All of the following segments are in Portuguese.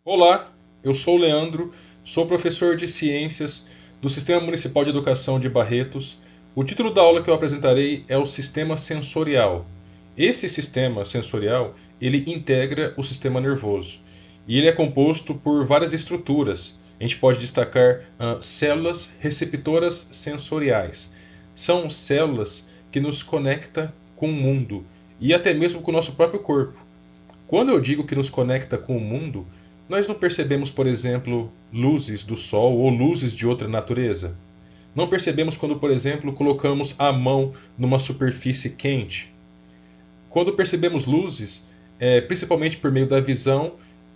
Olá, eu sou o Leandro, sou professor de Ciências do Sistema Municipal de Educação de Barretos. O título da aula que eu apresentarei é o Sistema Sensorial. Esse sistema sensorial, ele integra o sistema nervoso e ele é composto por várias estruturas. A gente pode destacar células receptoras sensoriais. São células que nos conectam com o mundo e até mesmo com o nosso próprio corpo. Quando eu digo que nos conecta com o mundo, nós não percebemos, por exemplo, luzes do sol ou luzes de outra natureza. Não percebemos quando, por exemplo, colocamos a mão numa superfície quente. Quando percebemos luzes, principalmente por meio da visão,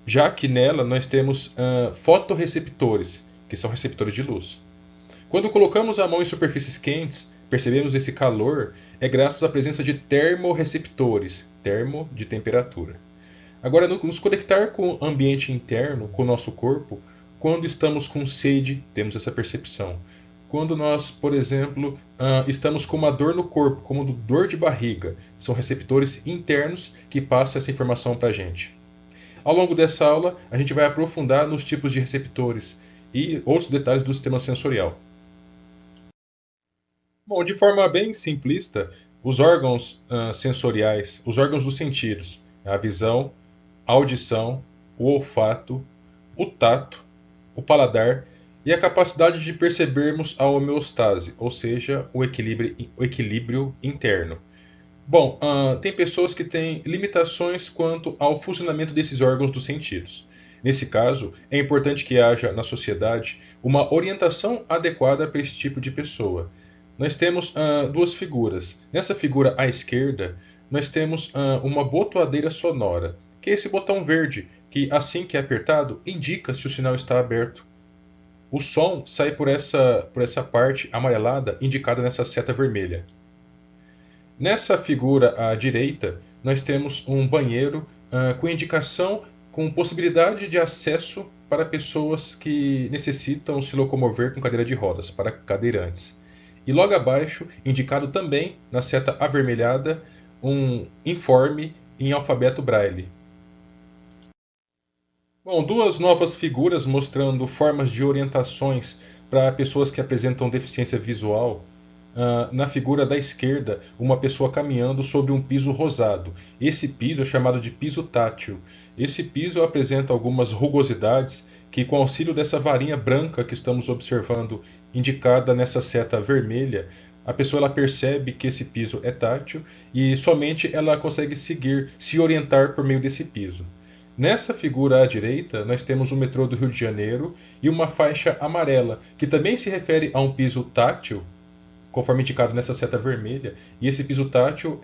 já que nela nós temos fotorreceptores, que são receptores de luz. Quando colocamos a mão em superfícies quentes, percebemos esse calor é graças à presença de termorreceptores, termo de temperatura. Agora, nos conectar com o ambiente interno, com o nosso corpo, quando estamos com sede, temos essa percepção. Quando nós, por exemplo, estamos com uma dor no corpo, como dor de barriga, são receptores internos que passam essa informação para a gente. Ao longo dessa aula, a gente vai aprofundar nos tipos de receptores e outros detalhes do sistema sensorial. Bom, de forma bem simplista, os órgãos sensoriais, os órgãos dos sentidos, a visão, a audição, o olfato, o tato, o paladar e a capacidade de percebermos a homeostase, ou seja, o equilíbrio interno. Bom, tem pessoas que têm limitações quanto ao funcionamento desses órgãos dos sentidos. Nesse caso, é importante que haja na sociedade uma orientação adequada para esse tipo de pessoa. Nós temos duas figuras. Nessa figura à esquerda, nós temos uma botoadeira sonora, que é esse botão verde, que assim que é apertado, indica se o sinal está aberto. O som sai por essa parte amarelada indicada nessa seta vermelha. Nessa figura à direita, nós temos um banheiro com indicação, com possibilidade de acesso para pessoas que necessitam se locomover com cadeira de rodas, para cadeirantes. E logo abaixo, indicado também na seta avermelhada, um informe em alfabeto braille. Bom, duas novas figuras mostrando formas de orientações para pessoas que apresentam deficiência visual. Na figura da esquerda, uma pessoa caminhando sobre um piso rosado. Esse piso é chamado de piso tátil. Esse piso apresenta algumas rugosidades que, com auxílio dessa varinha branca que estamos observando, indicada nessa seta vermelha, a pessoa ela percebe que esse piso é tátil e somente ela consegue seguir, se orientar por meio desse piso. Nessa figura à direita, nós temos o metrô do Rio de Janeiro e uma faixa amarela, que também se refere a um piso tátil, conforme indicado nessa seta vermelha. E esse piso tátil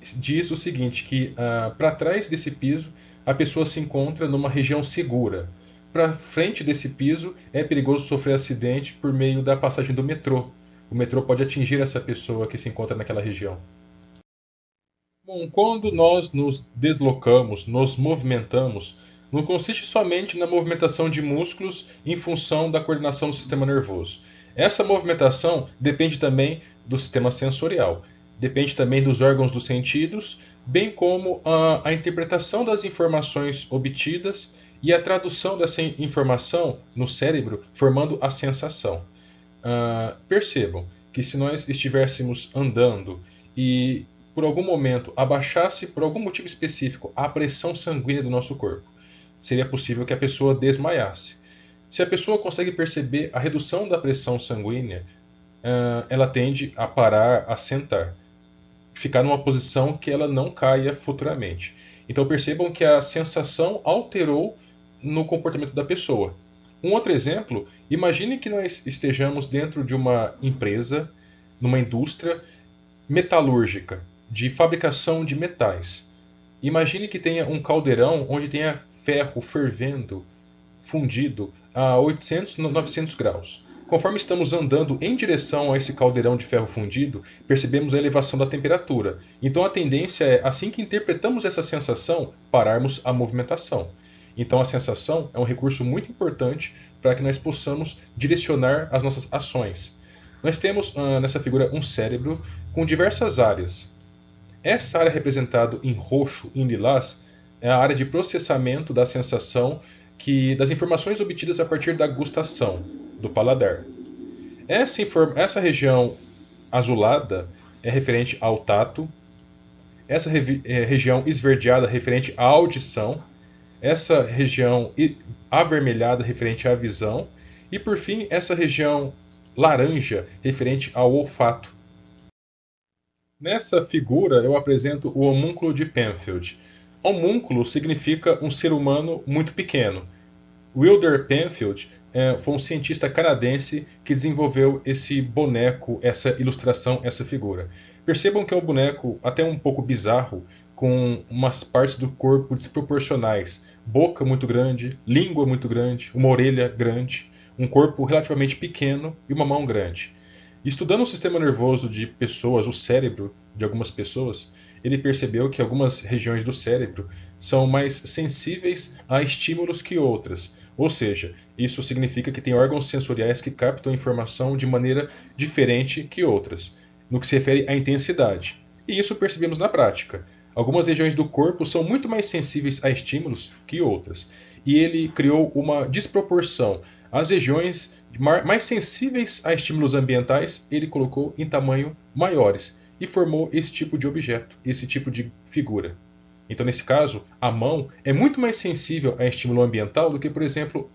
diz o seguinte, que para trás desse piso a pessoa se encontra numa região segura. Para frente desse piso é perigoso sofrer acidente por meio da passagem do metrô. O metrô pode atingir essa pessoa que se encontra naquela região. Bom, quando nós nos deslocamos, nos movimentamos, não consiste somente na movimentação de músculos em função da coordenação do sistema nervoso. Essa movimentação depende também do sistema sensorial, depende também dos órgãos dos sentidos, bem como a interpretação das informações obtidas e a tradução dessa informação no cérebro, formando a sensação. Percebam que se nós estivéssemos andando e por algum momento abaixasse por algum motivo específico a pressão sanguínea do nosso corpo, seria possível que a pessoa desmaiasse. Se a pessoa consegue perceber a redução da pressão sanguínea, ela tende a parar, a sentar, ficar numa posição que ela não caia futuramente. Então percebam que a sensação alterou no comportamento da pessoa. Um outro exemplo, imagine que nós estejamos dentro de uma empresa, numa indústria metalúrgica, de fabricação de metais. Imagine que tenha um caldeirão onde tenha ferro fervendo, fundido a 800, 900 graus. Conforme estamos andando em direção a esse caldeirão de ferro fundido, percebemos a elevação da temperatura. Então a tendência é, assim que interpretamos essa sensação, pararmos a movimentação. Então a sensação é um recurso muito importante para que nós possamos direcionar as nossas ações. Nós temos nessa figura um cérebro com diversas áreas. Essa área representada em roxo e em lilás é a área de processamento da sensação das informações obtidas a partir da gustação, do paladar. Essa região azulada é referente ao tato, essa região esverdeada referente à audição, essa região avermelhada referente à visão e, por fim, essa região laranja referente ao olfato. Nessa figura eu apresento o homúnculo de Penfield. Homúnculo significa um ser humano muito pequeno. Wilder Penfield foi um cientista canadense que desenvolveu esse boneco, essa ilustração, essa figura. Percebam que é um boneco até um pouco bizarro, com umas partes do corpo desproporcionais. Boca muito grande, língua muito grande, uma orelha grande, um corpo relativamente pequeno e uma mão grande. Estudando o sistema nervoso de pessoas, o cérebro de algumas pessoas, ele percebeu que algumas regiões do cérebro são mais sensíveis a estímulos que outras. Ou seja, isso significa que tem órgãos sensoriais que captam informação de maneira diferente que outras, no que se refere à intensidade. E isso percebemos na prática. Algumas regiões do corpo são muito mais sensíveis a estímulos que outras. E ele criou uma desproporção. As regiões mais sensíveis a estímulos ambientais, ele colocou em tamanho maiores e formou esse tipo de objeto, esse tipo de figura. Então, nesse caso, a mão é muito mais sensível a estímulo ambiental do que, por exemplo,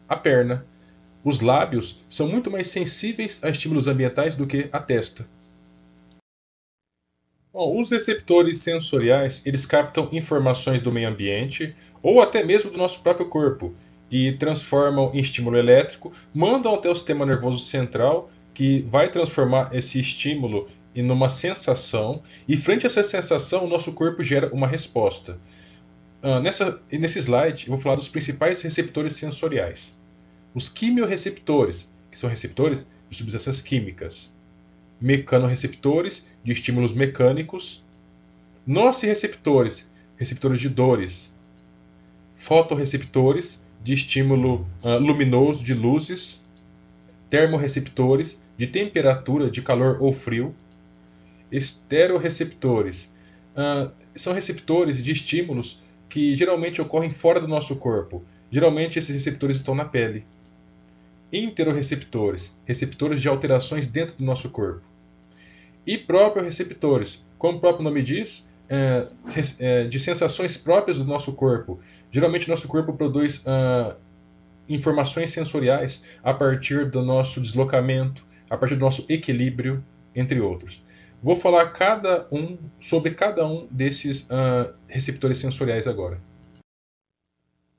a perna. Os lábios são muito mais sensíveis a estímulos ambientais do que a testa. Bom, os receptores sensoriais, eles captam informações do meio ambiente ou até mesmo do nosso próprio corpo e transformam em estímulo elétrico, mandam até o sistema nervoso central, que vai transformar esse estímulo em uma sensação, e frente a essa sensação o nosso corpo gera uma resposta. Nesse slide eu vou falar dos principais receptores sensoriais. Os quimiorreceptores, que são receptores de substâncias químicas. Mecanorreceptores, de estímulos mecânicos. Nociceptores, receptores de dores. Fotorreceptores, de estímulo luminoso, de luzes. Termorreceptores, de temperatura, de calor ou frio. Esteroreceptores, são receptores de estímulos que geralmente ocorrem fora do nosso corpo. Geralmente esses receptores estão na pele. Interoreceptores, receptores de alterações dentro do nosso corpo. E proprioreceptores, como o próprio nome diz, de sensações próprias do nosso corpo. Geralmente nosso corpo produz informações sensoriais a partir do nosso deslocamento, a partir do nosso equilíbrio, entre outros. Vou falar sobre cada um desses receptores sensoriais agora.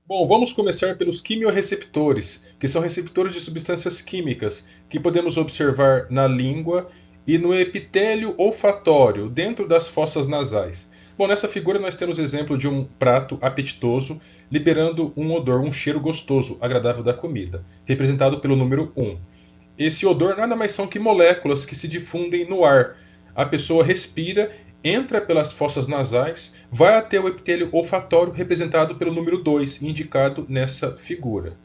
Bom, vamos começar pelos quimiorreceptores, que são receptores de substâncias químicas que podemos observar na língua e no epitélio olfatório, dentro das fossas nasais. Bom, nessa figura nós temos exemplo de um prato apetitoso liberando um odor, um cheiro gostoso, agradável da comida, representado pelo número 1. Esse odor nada mais são que moléculas que se difundem no ar. A pessoa respira, entra pelas fossas nasais, vai até o epitélio olfatório, representado pelo número 2, indicado nessa figura.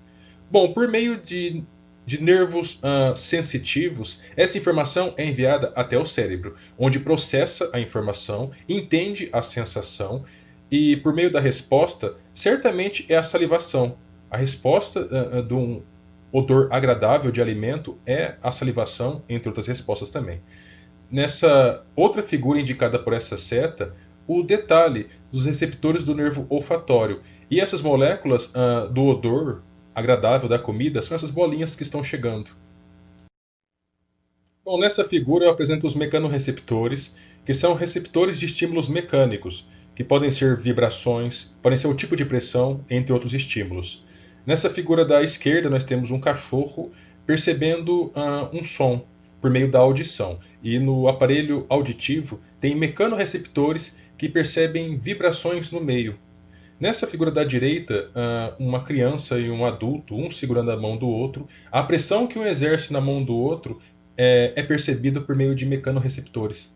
Bom, por meio de nervos sensitivos, essa informação é enviada até o cérebro, onde processa a informação, entende a sensação e, por meio da resposta, certamente é a salivação. A resposta de um odor agradável de alimento é a salivação, entre outras respostas também. Nessa outra figura indicada por essa seta, o detalhe dos receptores do nervo olfatório. E essas moléculas do odor agradável da comida são essas bolinhas que estão chegando. Bom, nessa figura eu apresento os mecanorreceptores, que são receptores de estímulos mecânicos, que podem ser vibrações, podem ser o tipo de pressão, entre outros estímulos. Nessa figura da esquerda nós temos um cachorro percebendo um som por meio da audição. E no aparelho auditivo tem mecanorreceptores que percebem vibrações no meio. Nessa figura da direita, uma criança e um adulto, um segurando a mão do outro, a pressão que um exerce na mão do outro é percebida por meio de mecanorreceptores.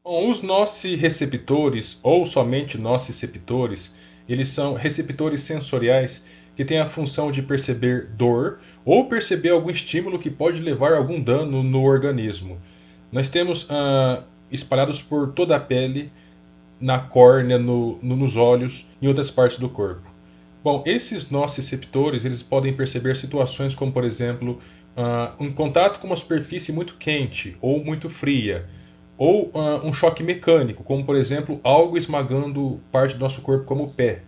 Bom, os nociceptores, ou somente nociceptores, eles são receptores sensoriais que têm a função de perceber dor ou perceber algum estímulo que pode levar a algum dano no organismo. Nós temos espalhados por toda a pele, na córnea, nos olhos e em outras partes do corpo. Bom, esses nociceptores eles podem perceber situações como, por exemplo, um contato com uma superfície muito quente ou muito fria, ou um choque mecânico, como, por exemplo, algo esmagando parte do nosso corpo, como o pé.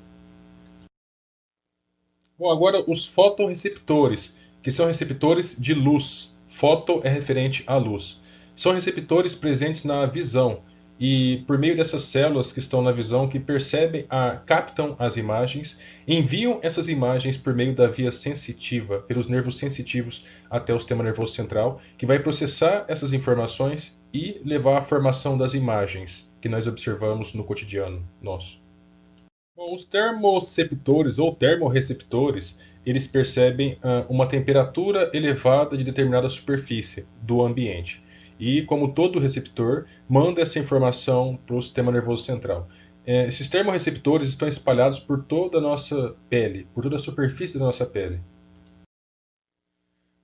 Bom, agora os fotorreceptores, que são receptores de luz. Foto é referente à luz. São receptores presentes na visão e por meio dessas células que estão na visão que percebem, captam as imagens, enviam essas imagens por meio da via sensitiva, pelos nervos sensitivos até o sistema nervoso central, que vai processar essas informações e levar à formação das imagens que nós observamos no cotidiano nosso. Bom, os termoceptores ou termorreceptores, eles percebem uma temperatura elevada de determinada superfície do ambiente. E, como todo receptor, manda essa informação para o sistema nervoso central. Esses termorreceptores estão espalhados por toda a nossa pele, por toda a superfície da nossa pele.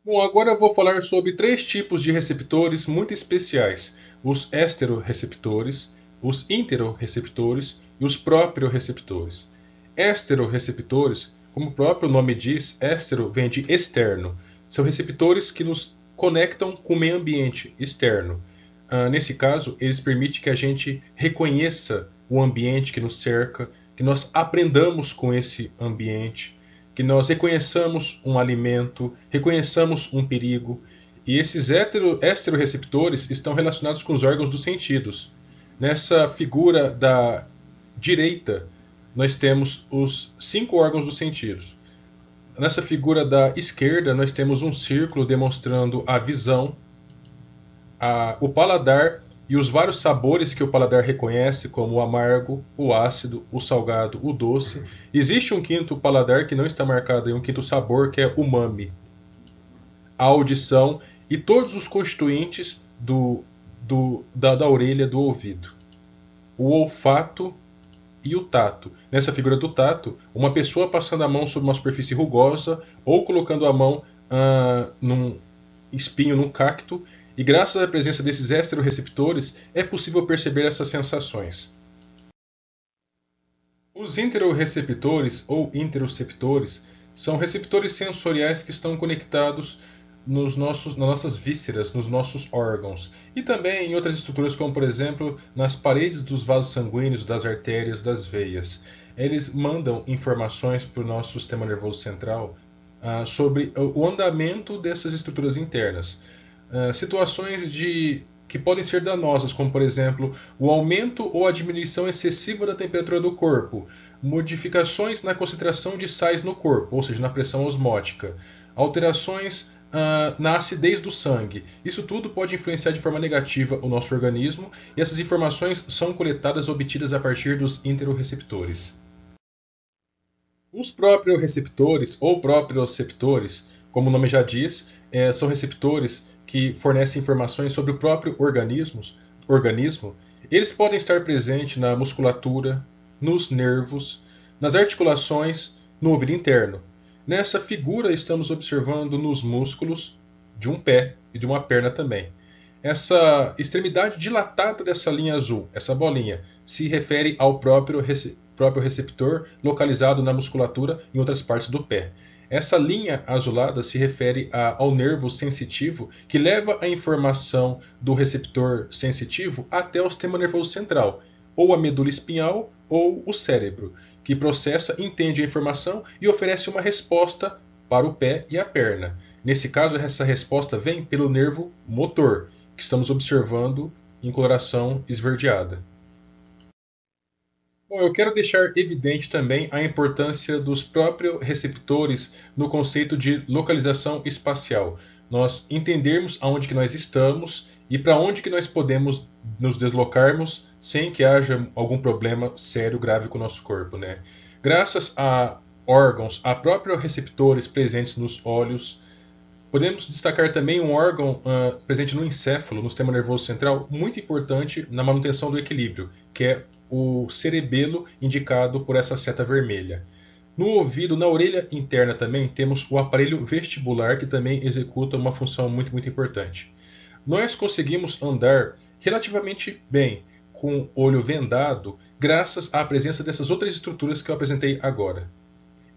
Bom, agora eu vou falar sobre três tipos de receptores muito especiais: os esterorreceptores, os interorreceptores e os proprioreceptores. Esterorreceptores, como o próprio nome diz, estero vem de externo. São receptores que nos conectam com o meio ambiente externo. Nesse caso, eles permitem que a gente reconheça o ambiente que nos cerca, que nós aprendamos com esse ambiente, que nós reconheçamos um alimento, reconheçamos um perigo. E esses esterorreceptores estão relacionados com os órgãos dos sentidos. Nessa figura da direita, nós temos os 5 órgãos dos sentidos. Nessa figura da esquerda, nós temos um círculo demonstrando a visão, o paladar e os vários sabores que o paladar reconhece, como o amargo, o ácido, o salgado, o doce. Existe um quinto paladar que não está marcado em um quinto sabor, que é o umami. A audição e todos os constituintes da orelha, do ouvido. O olfato e o tato. Nessa figura do tato, uma pessoa passando a mão sobre uma superfície rugosa ou colocando a mão num espinho, num cacto, e graças à presença desses esterorreceptores é possível perceber essas sensações. Os interorreceptores ou interoceptores são receptores sensoriais que estão conectados nas nossas vísceras, nos nossos órgãos, e também em outras estruturas, como por exemplo nas paredes dos vasos sanguíneos, das artérias, das veias. Eles mandam informações para o nosso sistema nervoso central sobre o andamento dessas estruturas internas. Situações que podem ser danosas, como por exemplo o aumento ou a diminuição excessiva da temperatura do corpo, modificações na concentração de sais no corpo, ou seja, na pressão osmótica, alterações na acidez do sangue. Isso tudo pode influenciar de forma negativa o nosso organismo, e essas informações são coletadas, obtidas a partir dos interorreceptores. Os proprioreceptores ou proprioceptores, como o nome já diz, são receptores que fornecem informações sobre o próprio organismo. Eles podem estar presentes na musculatura, nos nervos, nas articulações, no ouvido interno. Nessa figura estamos observando nos músculos de um pé e de uma perna também. Essa extremidade dilatada dessa linha azul, essa bolinha, se refere ao próprio receptor localizado na musculatura em outras partes do pé. Essa linha azulada se refere ao nervo sensitivo que leva a informação do receptor sensitivo até o sistema nervoso central, ou a medula espinhal ou o cérebro, que processa, entende a informação e oferece uma resposta para o pé e a perna. Nesse caso, essa resposta vem pelo nervo motor, que estamos observando em coloração esverdeada. Bom, eu quero deixar evidente também a importância dos próprios receptores no conceito de localização espacial. Nós entendermos aonde que nós estamos e para onde que nós podemos nos deslocarmos sem que haja algum problema sério, grave com o nosso corpo, né? Graças a órgãos, a próprios receptores presentes nos olhos, podemos destacar também um órgão presente no encéfalo, no sistema nervoso central, muito importante na manutenção do equilíbrio, que é o cerebelo, indicado por essa seta vermelha. No ouvido, na orelha interna também, temos o aparelho vestibular, que também executa uma função muito, muito importante. Nós conseguimos andar relativamente bem com o olho vendado, graças à presença dessas outras estruturas que eu apresentei agora.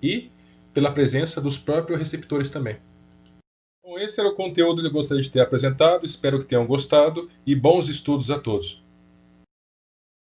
e pela presença dos próprios receptores também. Bom, esse era o conteúdo que eu gostaria de ter apresentado, espero que tenham gostado e bons estudos a todos.